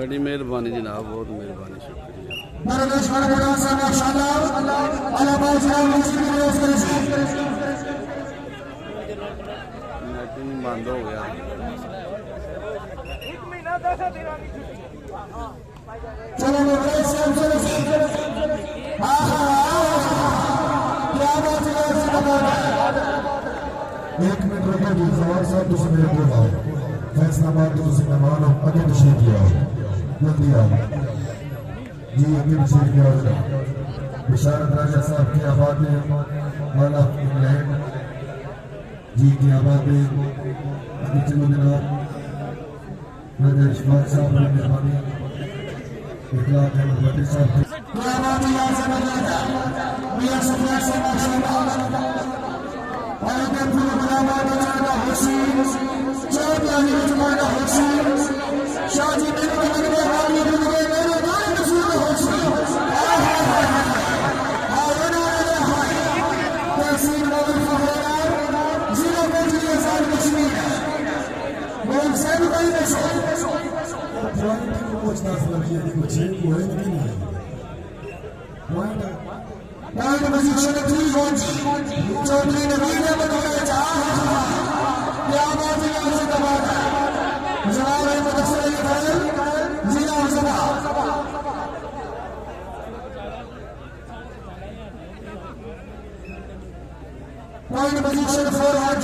बड़ी मेहरबानी जनाब, बहुत मेहरबानी, शुक्रिया। नेटिंग बंद हो गया। एक मिनट रुको जी, जवान साहब तुम मेरे को आओ, फैसलाबाद तो तुम मेहमान हो, अगे तशरीफ ले आओ, जल्दी आओ जी, अगे तशरीफ ले आओ जनाब। बिशारत राजा साहब की आबाद में वाला इंग्लैंड जी की आबाद में अभी चलो जनाब। राजा इशफाक साहब ने मेहरबानी, इखलाक अहमद भट्टी साहब चौधरी नवीन point position forward,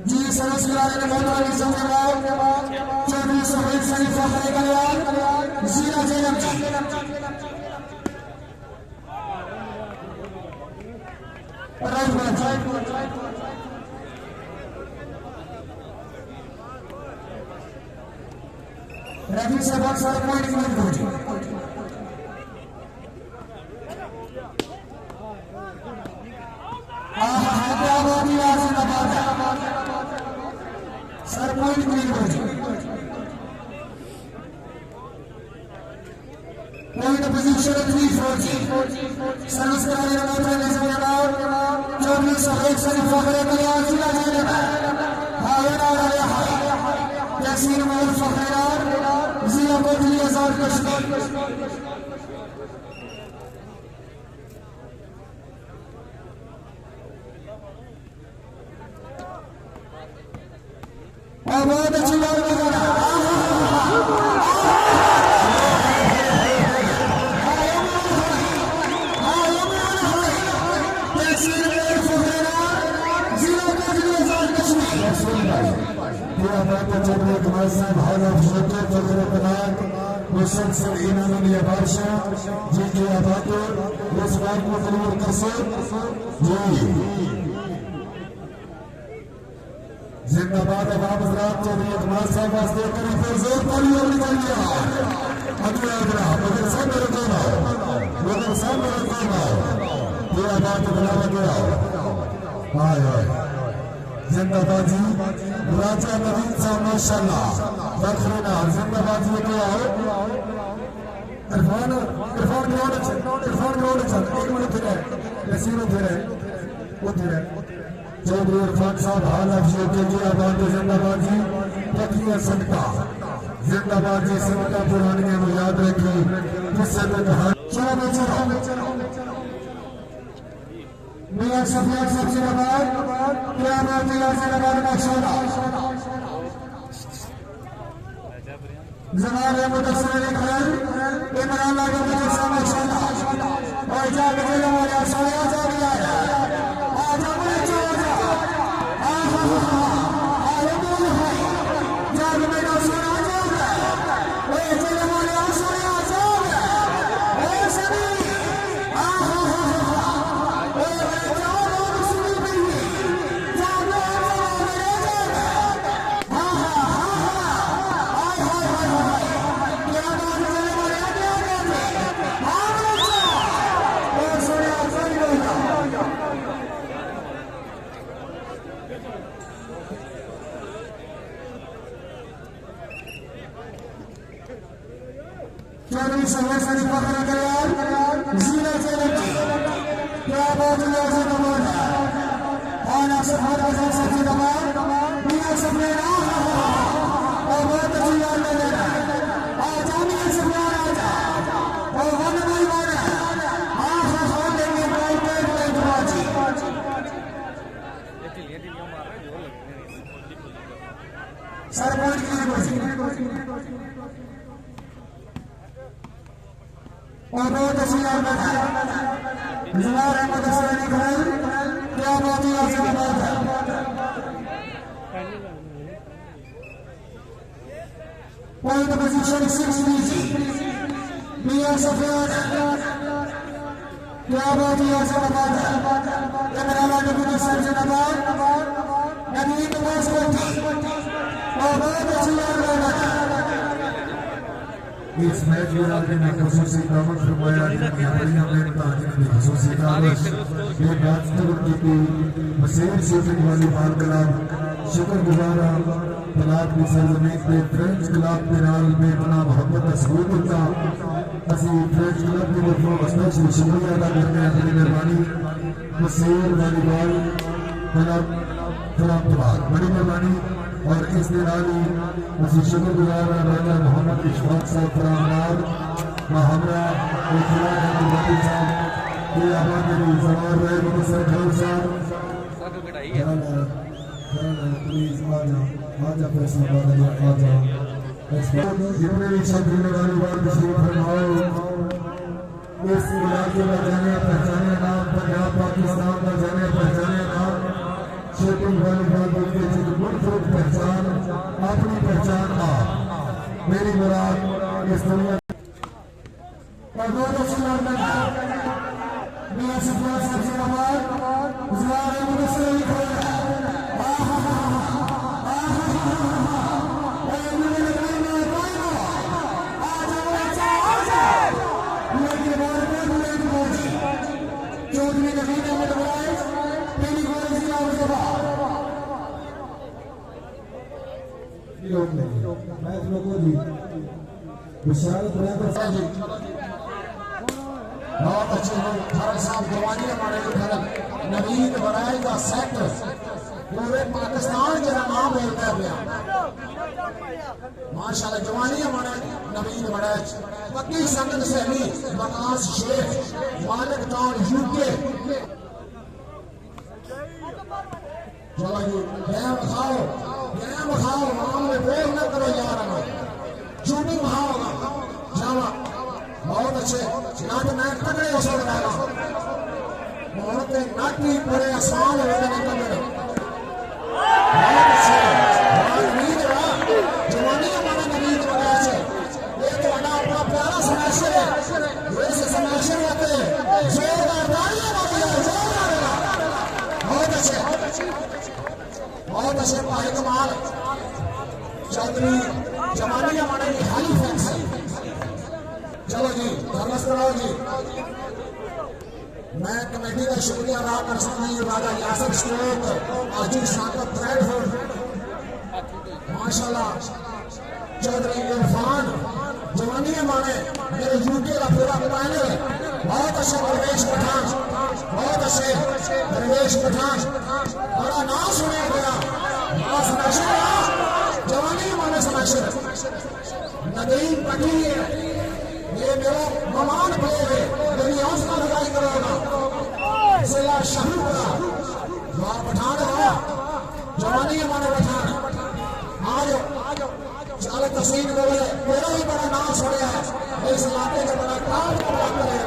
जी सरस ने बहुत चौधरी सफेद शरीफ जीरा जैनब जी रफी से बहुत सारे पॉइंट मिल गए। सर पॉइंट मिल गए। पॉइंट पोजीशन 340 सर्विस कराने वाले चौधरी सफेद शरीफ फखरे कल्याण जिला जैनब यासीन महल फखरेदार जिला कोटली आजाद कश्मीर। बहुत अच्छी बात जिंदाबाद अवाम हजरात। चौधरी अकमल साहब वास्ते करी फिर जोर पानी और निकल गया अगला अगला मगर सब मेरे को आओ, मगर सब मेरे को आओ, ये बात बुलावा गया। हाय हाय जिंदाबाद जी, राजा नवीन साहब माशाल्लाह फखरेना जिंदाबाद जी को आओ। इरफान इरफान ग्राउंड चल, इरफान ग्राउंड चल, एक मिनट फिरे नसीब फिरे वो फिरे। चौधरी इरफान साहब हाल अफजल के जी आबाद जिंदाबाद जी। पतिया सदका जिंदाबाद जी, सदका पुरानी में याद रखी किससे में कहा चलो चलो मियां शफीक साहब जिंदाबाद, क्या बात है जिंदाबाद माशाल्लाह। जनाब मुदस्सिर अली खान इमरान लागा मुदस्सिर माशाल्लाह और जाके बोलो वाला सोया जा रहा है आज हमें जो चौधरी सहसरी फखर कल्याण जिला चेलटी क्या बात है ऐसे कमाल है खाना से खाना से सच्ची कमाल बिना सपने ना और बहुत अच्छी याद ले लेना और जाने से प्यार आ जा और वन भाई वाला हां हां लेंगे कोई कोई दुआजी सरपंच की और बहुत अच्छी याद है जवाहर अहमद सैनी घर क्या बात है ऐसे बात है point of position 6 Mia Safwan क्या बात है ऐसे बात है कैमरामैन को सर्जन आबाद नबी नवाज कोटी और बहुत अच्छी याद है इस मैच में आपने खसूसी कामत फरमाया जिनकी अपनी मेहनत जिनकी खसूसी कामत ये बात की थी मसीह शूटिंग वाली बाल कलाम शुक्रगुजार कलाब की सरजमीन पे फ्रेंच क्लब के नाल बेपना मोहब्बत का सबूत होता असली फ्रेंच क्लब की तरफ स्पेशल शुक्रिया अदा करते हैं अपनी मेहरबानी मसीह वॉलीबॉल क्लब फलाम बड़ी मेहरबानी और इस दिन आली असली शुक्रगुजार राजा मोहम्मद इशफाक साहब फरामनार हमरा साहब ये हमारे जवाहर रहे मुसर खान साहब प्लीज आजा फैसलाबाद आजा जितने भी छात्र वाली बात तशरीफ फरमाओ इस इलाके में जाने पहचाने नाम पंजाब पाकिस्तान का जाने पहचाने नाम शूटिंग वाली बात गुड पहचान अपनी पहचान आप मेरी मुराद इस दुनिया और बहुत अच्छी बात है मियां सफवान साहब जिंदाबाद जवाहर अहमद सैनी घर बहुत अच्छे खरल साहब जवानी हमारे नवीन बनाएगा सेट पूरे पाकिस्तान के नाम बोलता है माशाल्लाह जवानी हमारे नवीन बनाए पक्की संगत सहनी मकास शेख मालिक टाउन यूके चलो जी गैम खाओ मामले बोल न करो यार शूटिंग वहां होगा जावा बहुत अच्छे नाट नाट तगड़े हो सकता है बहुत नाटी पूरे आसान हो गए तगड़े बहुत अच्छे नवीन जवानी हमारा नवीन बनाया है ये तो अपना प्यारा समाशर है वैसे समाशर होते जोरदार तालियां मारिए जोरदार बहुत अच्छे भाई कमाल चौधरी जवानी हमारे हाई फैंस है चलो जी धर्मस कराओ जी मैं कमेटी का शुक्रिया अदा कर सकता हूँ राजा यासर स्टोक आजिज साकत ब्रैडफोर्ड माशाल्लाह चौधरी इरफान जवानी हमारे मेरे यूके का पूरा पैनल बहुत अच्छे प्रवेश पठान बहुत अच्छे प्रवेश पठान बड़ा नाम सुने गया जवानी हमारे समाशर नदीम पटी ये मेरा ममान प्लेयर है मेरी हौसला लगाई करोगा जिला शाहरुखा वहां पठान है जवानी हमारे पठान आज चालक तस्वीर बोले मेरा भी बड़ा नाम सुने है इस इलाके का बड़ा काम करे